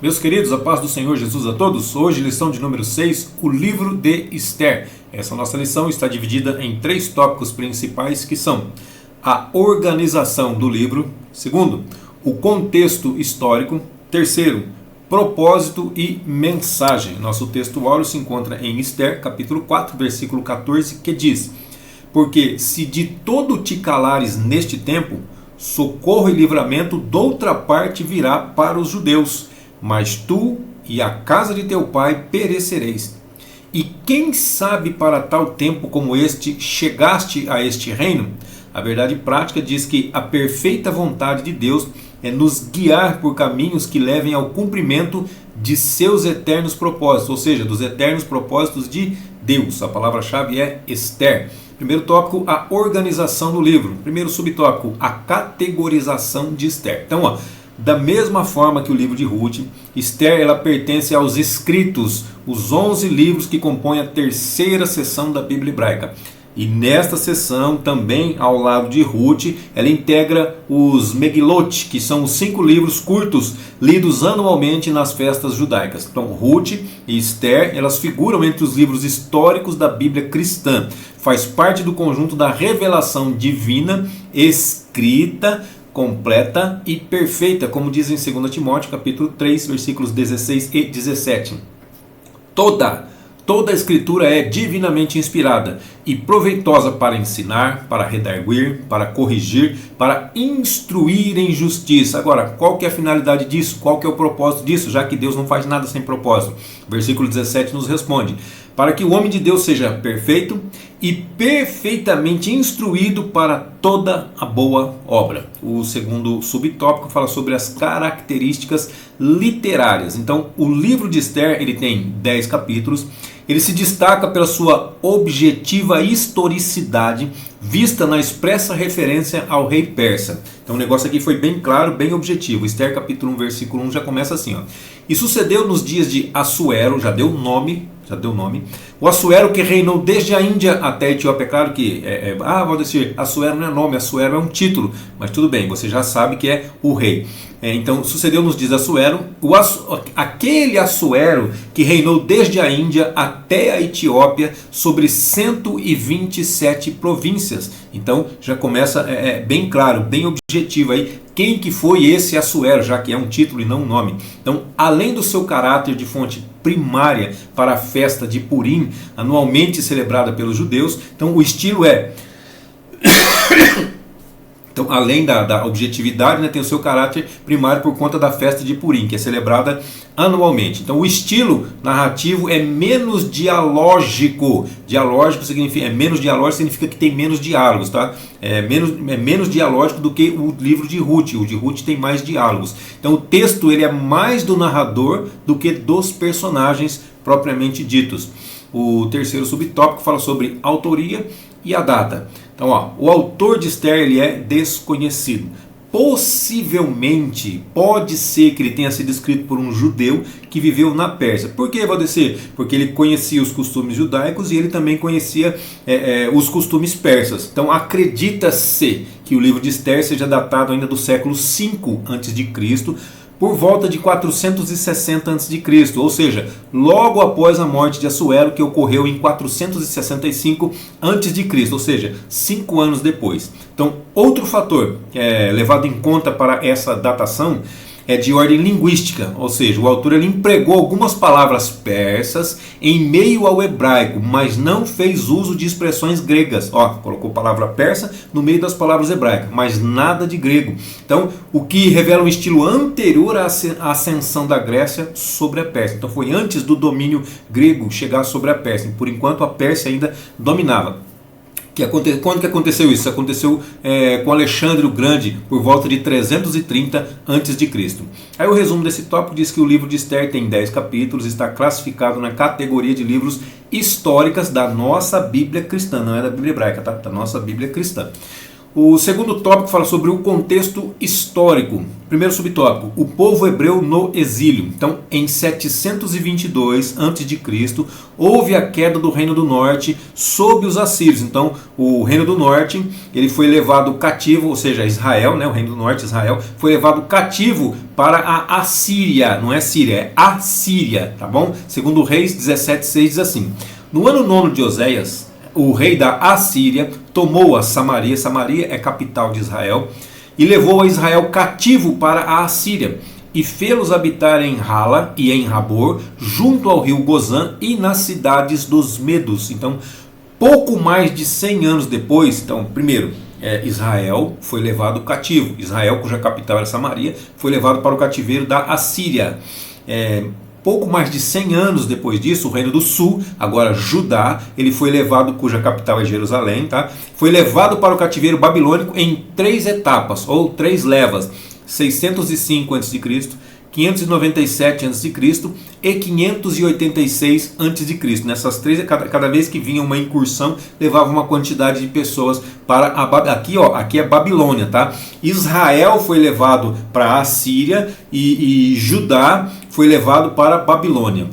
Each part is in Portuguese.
Meus queridos, a paz do Senhor Jesus a todos. Hoje, lição de número 6, o livro de Esther. Essa nossa lição está dividida em 3 tópicos principais, que são a organização do livro, segundo, o contexto histórico, terceiro, propósito e mensagem. Nosso texto áureo se encontra em Esther, capítulo 4, versículo 14, que diz: porque se de todo te calares neste tempo, socorro e livramento doutra parte virá para os judeus, mas tu e a casa de teu pai perecereis. E quem sabe para tal tempo como este chegaste a este reino? A verdade prática diz que a perfeita vontade de Deus é nos guiar por caminhos que levem ao cumprimento de seus eternos propósitos, ou seja, dos eternos propósitos de Deus. A palavra-chave é Esther. Primeiro tópico, a organização do livro. Primeiro subtópico, a categorização de Esther. Então, da mesma forma que o livro de Ruth, Esther ela pertence aos escritos, os 11 livros que compõem a terceira seção da Bíblia hebraica. E nesta seção, também ao lado de Ruth, ela integra os Megilot, que são os 5 livros curtos lidos anualmente nas festas judaicas. Então, Ruth e Esther, elas figuram entre os livros históricos da Bíblia cristã. Faz parte do conjunto da revelação divina, escrita, completa e perfeita, como diz em 2 Timóteo, capítulo 3, versículos 16 e 17. Toda a escritura é divinamente inspirada e proveitosa para ensinar, para redarguir, para corrigir, para instruir em justiça. Agora, qual que é a finalidade disso? Qual que é o propósito disso? Já que Deus não faz nada sem propósito. Versículo 17 nos responde: para que o homem de Deus seja perfeito e perfeitamente instruído para toda a boa obra. O segundo subtópico fala sobre as características literárias. Então, o livro de Esther ele tem 10 capítulos. Ele se destaca pela sua objetiva historicidade, vista na expressa referência ao rei persa. Então o negócio aqui foi bem claro, bem objetivo. Esther capítulo 1, versículo 1 já começa assim, ó. E sucedeu nos dias de Assuero, já deu nome, o Assuero que reinou desde a Índia até a Etiópia. É claro que, Valdecir, Assuero não é nome, Assuero é um título, mas tudo bem, você já sabe que é o rei. Então sucedeu nos dias de Assuero, aquele Assuero que reinou desde a Índia até a Etiópia sobre 127 províncias. Então já começa bem claro, bem objetivo aí quem que foi esse Assuero, já que é um título e não um nome. Então, além do seu caráter de fonte primária para a festa de Purim, anualmente celebrada pelos judeus, então o estilo é... Então, além da objetividade, né, tem o seu caráter primário por conta da festa de Purim, que é celebrada anualmente. Então, o estilo narrativo é menos dialógico. Menos dialógico significa que tem menos diálogos, tá? É menos dialógico do que o livro de Ruth. O de Ruth tem mais diálogos. Então, o texto ele é mais do narrador do que dos personagens propriamente ditos. O terceiro subtópico fala sobre autoria e a data. Então, o autor de Esther ele é desconhecido. Possivelmente, pode ser que ele tenha sido escrito por um judeu que viveu na Pérsia. Por que, Valdecir? Porque ele conhecia os costumes judaicos e ele também conhecia os costumes persas. Então, acredita-se que o livro de Esther seja datado ainda do século V a.C., por volta de 460 a.C., ou seja, logo após a morte de Assuero, que ocorreu em 465 a.C., ou seja, 5 anos depois. Então, outro fator levado em conta para essa datação é de ordem linguística, ou seja, o autor ele empregou algumas palavras persas em meio ao hebraico, mas não fez uso de expressões gregas. Colocou palavra persa no meio das palavras hebraicas, mas nada de grego. Então, o que revela um estilo anterior à ascensão da Grécia sobre a Pérsia. Então, foi antes do domínio grego chegar sobre a Pérsia. Por enquanto, a Pérsia ainda dominava. Quando que aconteceu isso? Aconteceu com Alexandre o Grande, por volta de 330 a.C. Aí o resumo desse tópico diz que o livro de Esther tem 10 capítulos, está classificado na categoria de livros históricas da nossa Bíblia cristã, não é da Bíblia hebraica, tá? Da nossa Bíblia cristã. O segundo tópico fala sobre o contexto histórico. Primeiro subtópico, o povo hebreu no exílio. Então, em 722 a.C., houve a queda do Reino do Norte sob os assírios. Então, o Reino do Norte ele foi levado cativo, ou seja, Israel, né, o Reino do Norte, Israel, foi levado cativo para a Assíria. Não é Síria, é Assíria, tá bom? Segundo Reis 17:6 diz assim: no ano 9 de Oséias, o rei da Assíria tomou a Samaria, Samaria é capital de Israel, e levou a Israel cativo para a Assíria, e fê-los habitar em Hala e em Rabor, junto ao rio Gozã e nas cidades dos Medos. Então, pouco mais de 100 anos depois, então, primeiro, Israel foi levado cativo. Israel, cuja capital era Samaria, foi levado para o cativeiro da Assíria. Pouco mais de 100 anos depois disso, o Reino do Sul, agora Judá, ele foi levado, cuja capital é Jerusalém, tá? Foi levado para o cativeiro babilônico em 3 etapas, ou 3 levas: 605 a.C., 597 a.C. e 586 a.C. Nessas 3, cada vez que vinha uma incursão, levava uma quantidade de pessoas para a Babilônia. Aqui é Babilônia, tá? Israel foi levado para a Assíria e Judá foi levado para a Babilônia.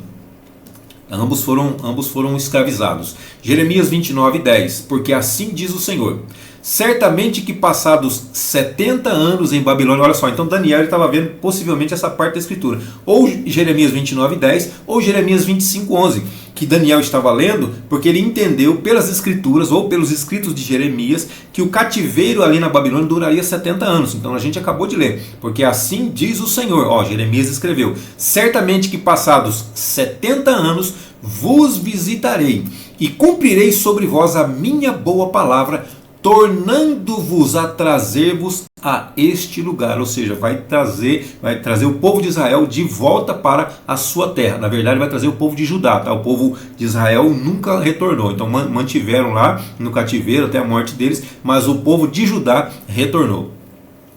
Ambos foram escravizados. Jeremias 29:10, porque assim diz o Senhor: certamente que passados 70 anos em Babilônia, olha só, então Daniel estava vendo possivelmente essa parte da escritura, ou Jeremias 29:10, ou Jeremias 25:11, que Daniel estava lendo, porque ele entendeu pelas escrituras, ou pelos escritos de Jeremias, que o cativeiro ali na Babilônia duraria 70 anos, então a gente acabou de ler, porque assim diz o Senhor, Jeremias escreveu: certamente que passados 70 anos vos visitarei, e cumprirei sobre vós a minha boa palavra, tornando-vos a trazer-vos a este lugar. Ou seja, vai trazer o povo de Israel de volta para a sua terra. Na verdade, vai trazer o povo de Judá, tá? O povo de Israel nunca retornou, então mantiveram lá no cativeiro até a morte deles, mas o povo de Judá retornou.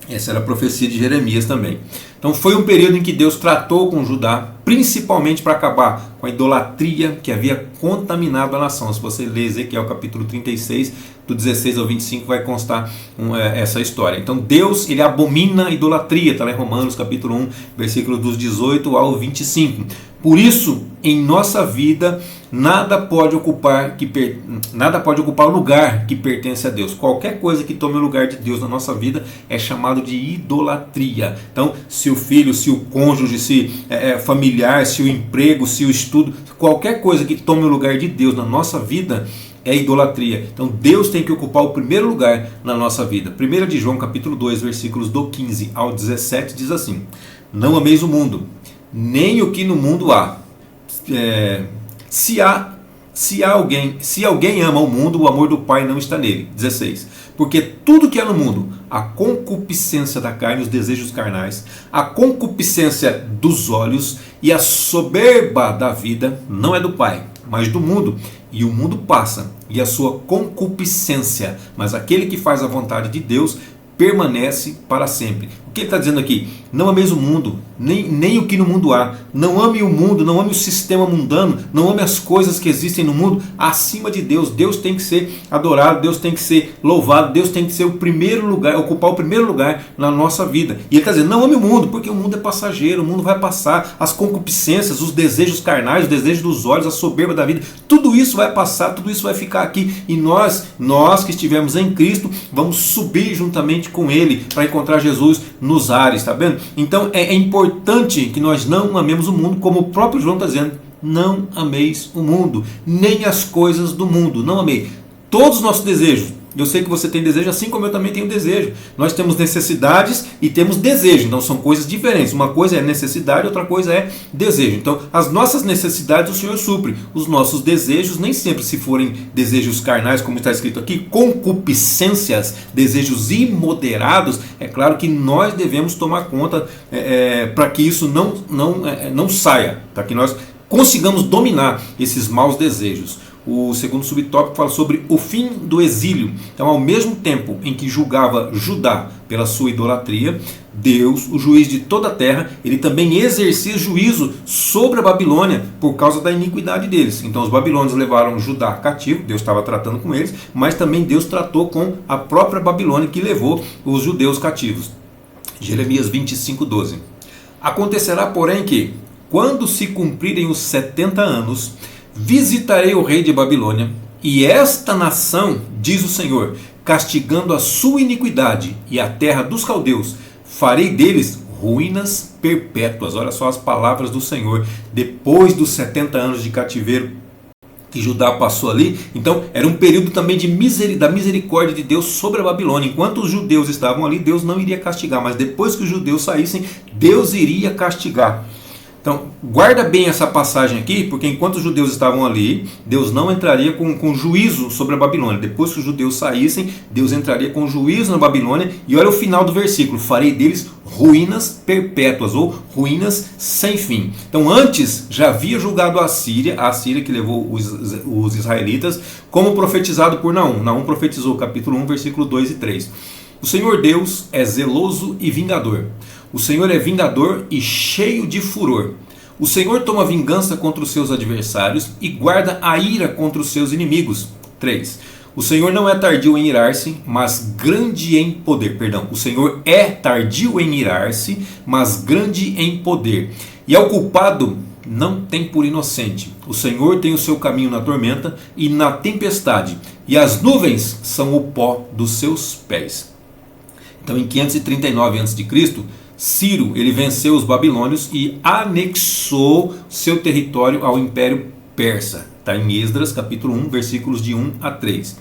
Essa era a profecia de Jeremias também. Então foi um período em que Deus tratou com Judá, principalmente para acabar com a idolatria que havia contaminado a nação. Se você ler Ezequiel capítulo 36, do 16 ao 25, vai constar essa história. Então Deus, ele abomina a idolatria, está lá em Romanos capítulo 1, versículo dos 18 ao 25. Por isso, em nossa vida, nada pode ocupar o lugar que pertence a Deus. Qualquer coisa que tome o lugar de Deus na nossa vida é chamado de idolatria. Então, se o filho, se o cônjuge, se familiar, se o emprego, se o estudo, qualquer coisa que tome o lugar de Deus na nossa vida é idolatria. Então Deus tem que ocupar o primeiro lugar na nossa vida. 1 de João capítulo 2, versículos do 15 ao 17 diz assim: não ameis o mundo, nem o que no mundo há. Se alguém ama o mundo, o amor do Pai não está nele. 16. Porque tudo que há no mundo, a concupiscência da carne, os desejos carnais, a concupiscência dos olhos e a soberba da vida, não é do Pai, mas do mundo. E o mundo passa, e a sua concupiscência, mas aquele que faz a vontade de Deus permanece para sempre. O que ele está dizendo aqui? Não ameis o mundo, nem o que no mundo há. Não ame o mundo, não ame o sistema mundano, não ame as coisas que existem no mundo acima de Deus. Deus tem que ser adorado, Deus tem que ser louvado, Deus tem que ser o primeiro lugar, ocupar o primeiro lugar na nossa vida. E ele está dizendo, não ame o mundo, porque o mundo é passageiro, o mundo vai passar, as concupiscências, os desejos carnais, os desejos dos olhos, a soberba da vida, tudo isso vai passar, tudo isso vai ficar aqui. E nós que estivermos em Cristo, vamos subir juntamente com Ele para encontrar Jesus nos ares, tá vendo? Então é importante que nós não amemos o mundo, como o próprio João está dizendo, não ameis o mundo, nem as coisas do mundo, não amei. Todos os nossos desejos, eu sei que você tem desejo, assim como eu também tenho desejo. Nós temos necessidades e temos desejo, então são coisas diferentes. Uma coisa é necessidade, outra coisa é desejo. Então as nossas necessidades o Senhor supre, os nossos desejos, nem sempre se forem desejos carnais, como está escrito aqui, concupiscências, desejos imoderados, é claro que nós devemos tomar conta para que isso não saia, para que nós consigamos dominar esses maus desejos. O segundo subtópico fala sobre o fim do exílio. Então, ao mesmo tempo em que julgava Judá pela sua idolatria, Deus, o juiz de toda a terra, ele também exercia juízo sobre a Babilônia por causa da iniquidade deles. Então os babilônios levaram Judá cativo, Deus estava tratando com eles, mas também Deus tratou com a própria Babilônia que levou os judeus cativos. Jeremias 25:12. Acontecerá, porém, que, quando se cumprirem os 70 anos, visitarei o rei de Babilônia, e esta nação, diz o Senhor, castigando a sua iniquidade e a terra dos caldeus, farei deles ruínas perpétuas. Olha só as palavras do Senhor. Depois dos 70 anos de cativeiro que Judá passou ali, então era um período também da misericórdia de Deus sobre a Babilônia. Enquanto os judeus estavam ali, Deus não iria castigar, mas depois que os judeus saíssem, Deus iria castigar. Então, guarda bem essa passagem aqui, porque enquanto os judeus estavam ali, Deus não entraria com juízo sobre a Babilônia. Depois que os judeus saíssem, Deus entraria com juízo na Babilônia. E olha o final do versículo: farei deles ruínas perpétuas, ou ruínas sem fim. Então, antes já havia julgado a Síria que levou os israelitas, como profetizado por Naum. Naum profetizou, capítulo 1, versículo 2 e 3. O Senhor Deus é zeloso e vingador. O Senhor é vingador e cheio de furor. O Senhor toma vingança contra os seus adversários e guarda a ira contra os seus inimigos. 3. O Senhor não é tardio em irar-se, mas grande em poder. O Senhor é tardio em irar-se, mas grande em poder. E ao culpado não tem por inocente. O Senhor tem o seu caminho na tormenta e na tempestade, e as nuvens são o pó dos seus pés. Então, em 539 a.C., Ciro ele venceu os babilônios e anexou seu território ao Império Persa. Está em Esdras, capítulo 1, versículos de 1 a 3.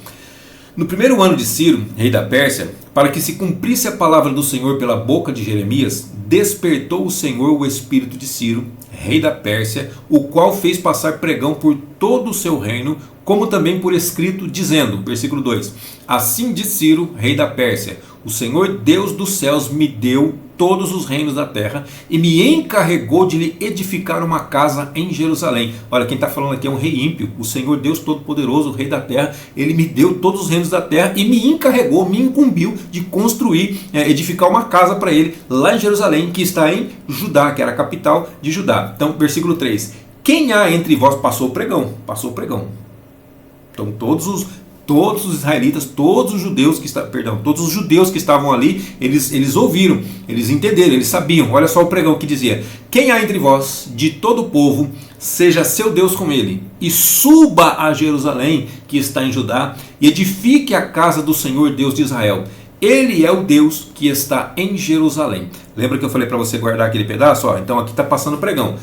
No primeiro ano de Ciro, rei da Pérsia, para que se cumprisse a palavra do Senhor pela boca de Jeremias, despertou o Senhor o espírito de Ciro, rei da Pérsia, o qual fez passar pregão por todo o seu reino, como também por escrito, dizendo, versículo 2: Assim diz Ciro, rei da Pérsia: O Senhor Deus dos céus me deu todos os reinos da terra e me encarregou de lhe edificar uma casa em Jerusalém. Olha, quem está falando aqui é um rei ímpio. O Senhor Deus Todo-Poderoso, o rei da terra, ele me deu todos os reinos da terra e me encarregou, me incumbiu de construir, edificar uma casa para ele lá em Jerusalém, que está em Judá, que era a capital de Judá. Então, versículo 3: Quem há entre vós, passou o pregão. Então todos os israelitas, todos os judeus que estavam ali, eles ouviram, eles entenderam, eles sabiam. Olha só o pregão que dizia: Quem há entre vós, de todo o povo, seja seu Deus com ele, e suba a Jerusalém, que está em Judá, e edifique a casa do Senhor Deus de Israel. Ele é o Deus que está em Jerusalém. Lembra que eu falei para você guardar aquele pedaço? Então aqui está passando o pregão.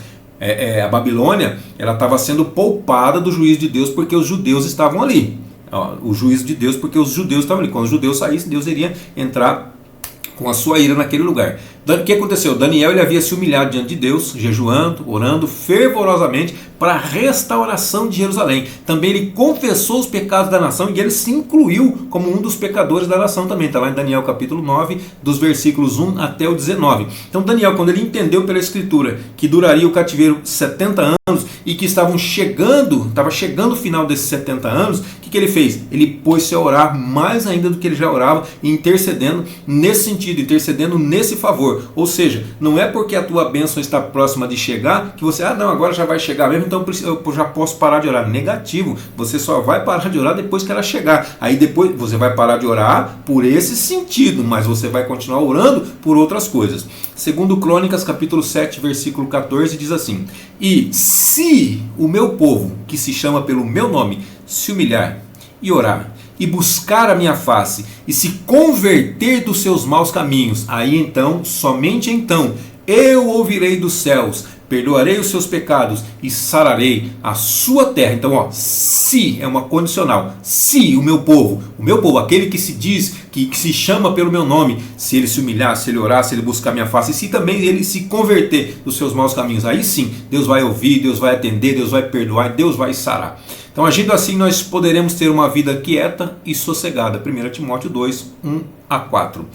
A Babilônia, ela estava sendo poupada do juízo de Deus porque os judeus estavam ali. O juízo de Deus porque os judeus estavam ali. Quando os judeus saíssem, Deus iria entrar com a sua ira naquele lugar. O que aconteceu? Daniel ele havia se humilhado diante de Deus, jejuando, orando fervorosamente para a restauração de Jerusalém. Também ele confessou os pecados da nação e ele se incluiu como um dos pecadores da nação também. Está lá em Daniel capítulo 9, dos versículos 1 até o 19. Então Daniel, quando ele entendeu pela escritura que duraria o cativeiro 70 anos e que estava chegando o final desses 70 anos, o que ele fez? Ele pôs-se a orar mais ainda do que ele já orava, intercedendo nesse sentido, intercedendo nesse favor. Ou seja, não é porque a tua bênção está próxima de chegar que você, não, agora já vai chegar mesmo, então eu já posso parar de orar. Negativo, você só vai parar de orar depois que ela chegar. Aí depois você vai parar de orar por esse sentido, mas você vai continuar orando por outras coisas. Segundo Crônicas, capítulo 7, versículo 14, diz assim: E se o meu povo, que se chama pelo meu nome, se humilhar e orar, e buscar a minha face, e se converter dos seus maus caminhos, aí então, somente então, eu ouvirei dos céus, perdoarei os seus pecados e sararei a sua terra. Então, se é uma condicional. Se o meu povo, aquele que se diz, que se chama pelo meu nome, se ele se humilhar, se ele orar, se ele buscar minha face, e se também ele se converter dos seus maus caminhos, aí sim, Deus vai ouvir, Deus vai atender, Deus vai perdoar, Deus vai sarar. Então, agindo assim, nós poderemos ter uma vida quieta e sossegada. 1 Timóteo 2, 1 a 4.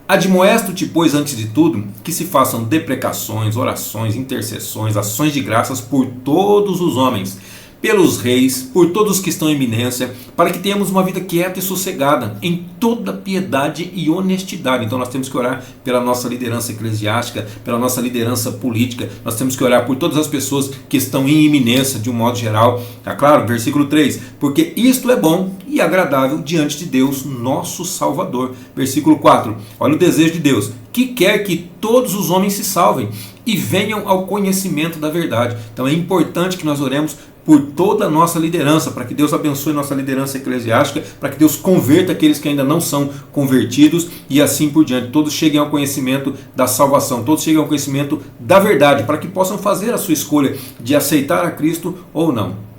Admoesto-te, pois, antes de tudo, que se façam deprecações, orações, intercessões, ações de graças por todos os homens, pelos reis, por todos que estão em eminência, para que tenhamos uma vida quieta e sossegada, em toda piedade e honestidade. Então nós temos que orar pela nossa liderança eclesiástica, pela nossa liderança política, nós temos que orar por todas as pessoas que estão em iminência de um modo geral. Tá claro? Versículo 3, porque isto é bom e agradável diante de Deus, nosso Salvador. Versículo 4, olha o desejo de Deus, que quer que todos os homens se salvem e venham ao conhecimento da verdade. Então é importante que nós oremos por toda a nossa liderança, para que Deus abençoe nossa liderança eclesiástica, para que Deus converta aqueles que ainda não são convertidos e assim por diante. Todos cheguem ao conhecimento da salvação, todos cheguem ao conhecimento da verdade, para que possam fazer a sua escolha de aceitar a Cristo ou não.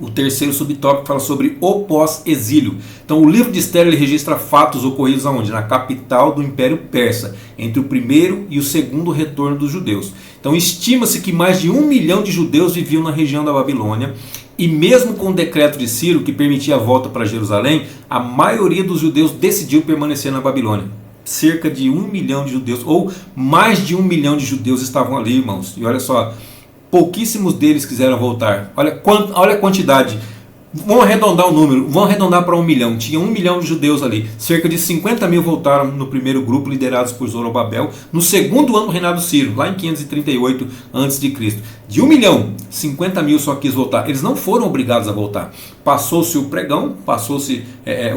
O terceiro subtópico fala sobre o pós-exílio. Então o livro de Esther ele registra fatos ocorridos aonde? Na capital do Império Persa, entre o primeiro e o segundo retorno dos judeus. Então estima-se que mais de 1 milhão de judeus viviam na região da Babilônia, e mesmo com o decreto de Ciro, que permitia a volta para Jerusalém, a maioria dos judeus decidiu permanecer na Babilônia. Cerca de 1 milhão de judeus, ou mais de 1 milhão de judeus estavam ali, irmãos. E olha só, pouquíssimos deles quiseram voltar. Olha a quantidade. Vamos arredondar o número, vamos arredondar para 1 milhão. Tinha 1 milhão de judeus ali. Cerca de 50 mil voltaram no primeiro grupo, liderados por Zorobabel, no segundo ano do reinado Ciro, lá em 538 a.C. De 1 milhão, 50 mil só quis voltar. Eles não foram obrigados a voltar. Passou-se o pregão, passou-se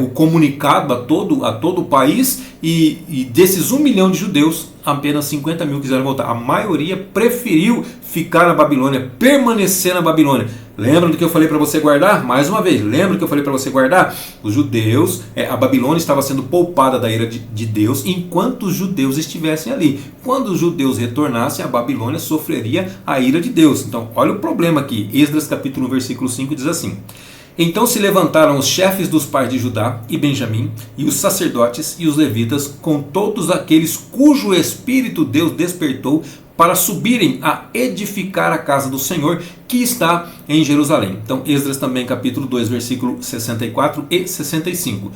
o comunicado a todo o país, e desses 1 milhão de judeus, apenas 50 mil quiseram voltar. A maioria preferiu ficar na Babilônia, permanecer na Babilônia. Lembra do que eu falei para você guardar? Mais uma vez, lembra do que eu falei para você guardar? Os judeus, a Babilônia estava sendo poupada da ira de Deus enquanto os judeus estivessem ali. Quando os judeus retornassem, a Babilônia sofreria a ira de Deus. Então, olha o problema aqui. Esdras capítulo 1, versículo 5 diz assim: então se levantaram os chefes dos pais de Judá e Benjamim, e os sacerdotes e os levitas, com todos aqueles cujo espírito Deus despertou, para subirem a edificar a casa do Senhor, que está em Jerusalém. Então, Esdras também, capítulo 2, versículo 64 e 65.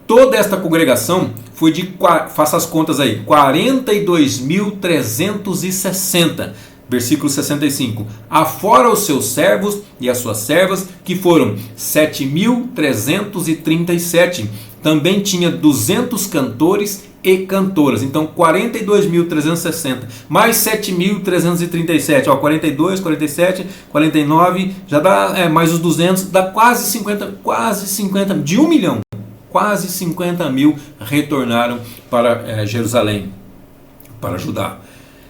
Toda esta congregação foi de, faça as contas aí, 42.360. Versículo 65. Afora os seus servos e as suas servas, que foram 7.337. Também tinha 200 cantores e cantoras. Então 42.360 mais 7.337, 42, 47, 49, já dá mais os 200, dá quase 50, de 1 milhão. Quase 50 mil retornaram para Jerusalém, para Judá.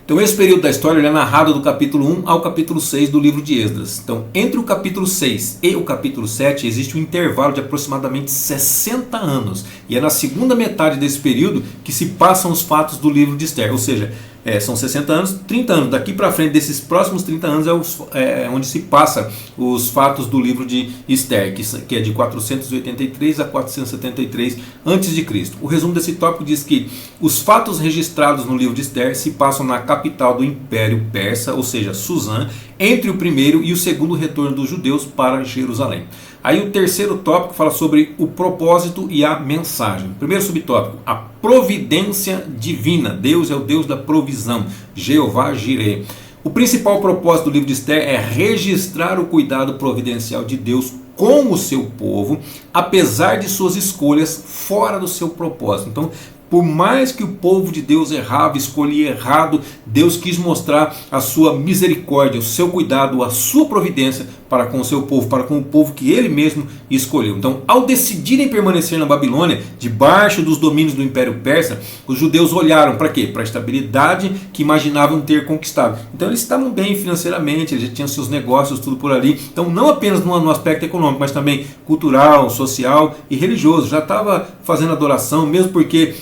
Então esse período da história ele é narrado do capítulo 1 ao capítulo 6 do livro de Esdras. Então entre o capítulo 6 e o capítulo 7 existe um intervalo de aproximadamente 60 anos. E é na segunda metade desse período que se passam os fatos do livro de Esther. Ou seja, são 60 anos, 30 anos. Daqui para frente, desses próximos 30 anos, é onde se passa os fatos do livro de Esther, que é de 483 a 473 a.C. O resumo desse tópico diz que os fatos registrados no livro de Esther se passam na capital do Império Persa, ou seja, Suzã, entre o primeiro e o segundo retorno dos judeus para Jerusalém. Aí o terceiro tópico fala sobre o propósito e a mensagem. Primeiro subtópico, a providência divina. Deus é o Deus da provisão, Jeová Jireh. O principal propósito do livro de Esther é registrar o cuidado providencial de Deus com o seu povo, apesar de suas escolhas fora do seu propósito. Então, por mais que o povo de Deus errava, escolhia errado, Deus quis mostrar a sua misericórdia, o seu cuidado, a sua providência para com o seu povo, para com o povo que ele mesmo escolheu. Então, ao decidirem permanecer na Babilônia, debaixo dos domínios do Império Persa, os judeus olharam para quê? Para a estabilidade que imaginavam ter conquistado. Então, eles estavam bem financeiramente, eles já tinham seus negócios, tudo por ali. Então, não apenas no aspecto econômico, mas também cultural, social e religioso. Já estava fazendo adoração, mesmo porque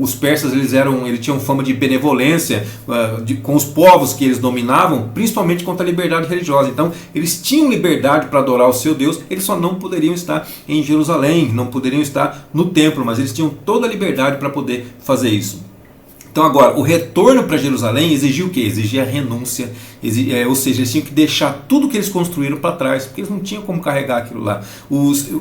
os persas eles tinham fama de benevolência com os povos que eles dominavam, principalmente contra a liberdade religiosa. Então, eles tinham liberdade para adorar o seu Deus, eles só não poderiam estar em Jerusalém, não poderiam estar no templo, mas eles tinham toda a liberdade para poder fazer isso. Então agora, o retorno para Jerusalém exigia o quê? Exigia renúncia, ou seja, eles tinham que deixar tudo que eles construíram para trás, porque eles não tinham como carregar aquilo lá.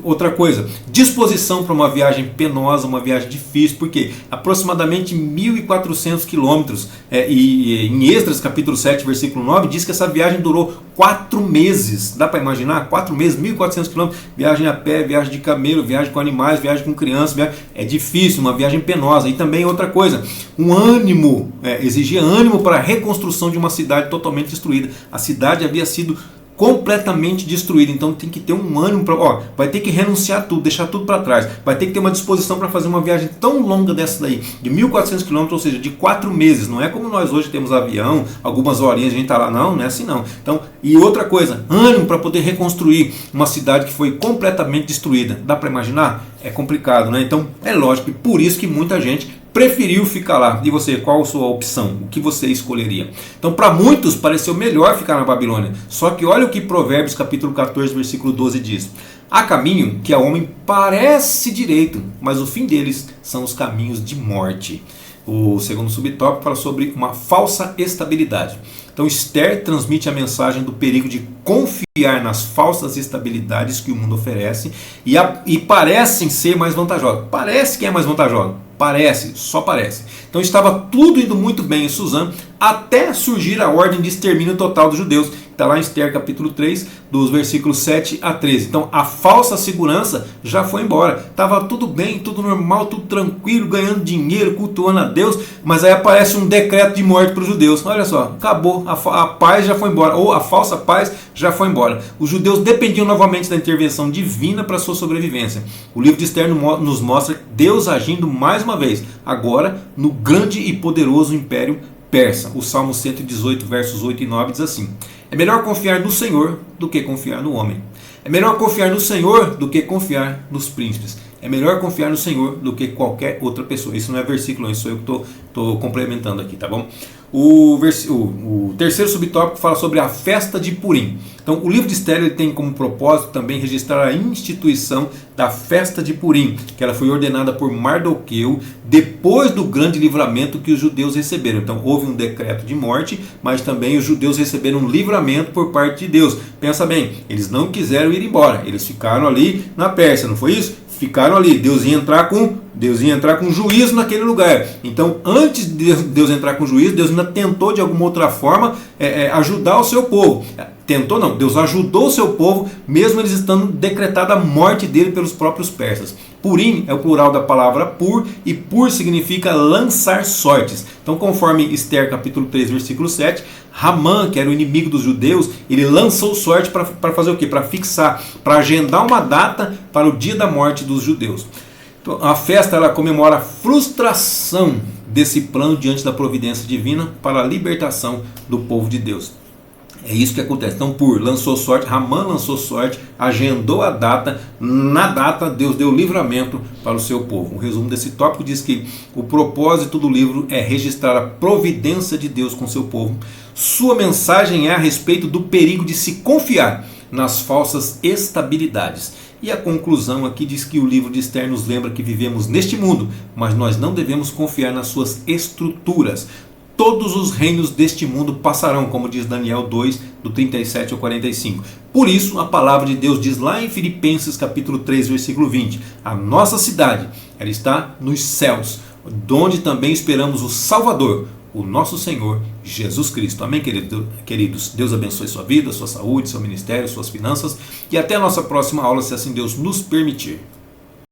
Outra coisa, disposição para uma viagem penosa, uma viagem difícil, porque aproximadamente 1.400 quilômetros, e em Esdras capítulo 7, versículo 9, diz que essa viagem durou 4 meses. Dá para imaginar? 4 meses, 1.400 quilômetros, viagem a pé, viagem de camelo, viagem com animais, viagem com crianças. É difícil, uma viagem penosa. E também outra coisa, um ânimo, exigia ânimo para a reconstrução de uma cidade totalmente destruída. A cidade havia sido completamente destruída, então tem que ter um ânimo para, vai ter que renunciar tudo, deixar tudo para trás, vai ter que ter uma disposição para fazer uma viagem tão longa dessa daí, de 1.400 quilômetros, ou seja, de 4 meses, não é como nós hoje temos avião, algumas horinhas a gente está lá, não é assim não. Então, e outra coisa, ânimo para poder reconstruir uma cidade que foi completamente destruída. Dá para imaginar? É complicado, né? Então, é lógico, e por isso que muita gente preferiu ficar lá. E você, qual a sua opção? O que você escolheria? Então, para muitos, pareceu melhor ficar na Babilônia. Só que olha o que Provérbios capítulo 14, versículo 12 diz. Há caminho que ao homem parece direito, mas o fim deles são os caminhos de morte. O segundo subtópico fala sobre uma falsa estabilidade. Então, Esther transmite a mensagem do perigo de confiar nas falsas estabilidades que o mundo oferece e parecem ser mais vantajosas. Parece que é mais vantajosa. Parece, só parece. Então estava tudo indo muito bem em Suzã, até surgir a ordem de extermínio total dos judeus. Está lá em Esther capítulo 3, dos versículos 7 a 13. Então a falsa segurança já foi embora. Estava tudo bem, tudo normal, tudo tranquilo, ganhando dinheiro, cultuando a Deus. Mas aí aparece um decreto de morte para os judeus. Olha só, acabou, a paz já foi embora, ou a falsa paz já foi embora. Os judeus dependiam novamente da intervenção divina para sua sobrevivência. O livro de Esther nos mostra Deus agindo mais uma vez, agora no grande e poderoso império persa. O Salmo 118, versos 8 e 9 diz assim: é melhor confiar no Senhor do que confiar no homem. É melhor confiar no Senhor do que confiar nos príncipes. É melhor confiar no Senhor do que qualquer outra pessoa. Isso não é versículo, isso eu que estou complementando aqui, tá bom? O terceiro subtópico fala sobre a festa de Purim. Então, o livro de Esther ele tem como propósito também registrar a instituição da festa de Purim, que ela foi ordenada por Mardoqueu depois do grande livramento que os judeus receberam. Então, houve um decreto de morte, mas também os judeus receberam um livramento por parte de Deus. Pensa bem, eles não quiseram ir embora, eles ficaram ali na Pérsia, não foi isso? Ficaram ali, Deus ia entrar com juízo naquele lugar. Então, antes de Deus entrar com juízo, Deus ainda tentou de alguma outra forma ajudar o seu povo. Tentou não, Deus ajudou o seu povo, mesmo eles estando decretada a morte dele pelos próprios persas. Purim é o plural da palavra pur, e pur significa lançar sortes. Então, conforme Esther capítulo 3, versículo 7, Ramã, que era o inimigo dos judeus, ele lançou sorte para fazer o quê? Para fixar, para agendar uma data para o dia da morte dos judeus. Então, a festa ela comemora a frustração desse plano diante da providência divina para a libertação do povo de Deus. É isso que acontece. Então, lançou sorte, Ramã lançou sorte, agendou a data, na data Deus deu livramento para o seu povo. O resumo desse tópico diz que o propósito do livro é registrar a providência de Deus com o seu povo. Sua mensagem é a respeito do perigo de se confiar nas falsas estabilidades. E a conclusão aqui diz que o livro de Esther nos lembra que vivemos neste mundo, mas nós não devemos confiar nas suas estruturas. Todos os reinos deste mundo passarão, como diz Daniel 2, do 37 ao 45. Por isso, a palavra de Deus diz lá em Filipenses capítulo 3, versículo 20, a nossa cidade, ela está nos céus, onde também esperamos o Salvador, o nosso Senhor Jesus Cristo. Amém, queridos? Deus abençoe sua vida, sua saúde, seu ministério, suas finanças, e até a nossa próxima aula, se assim Deus nos permitir.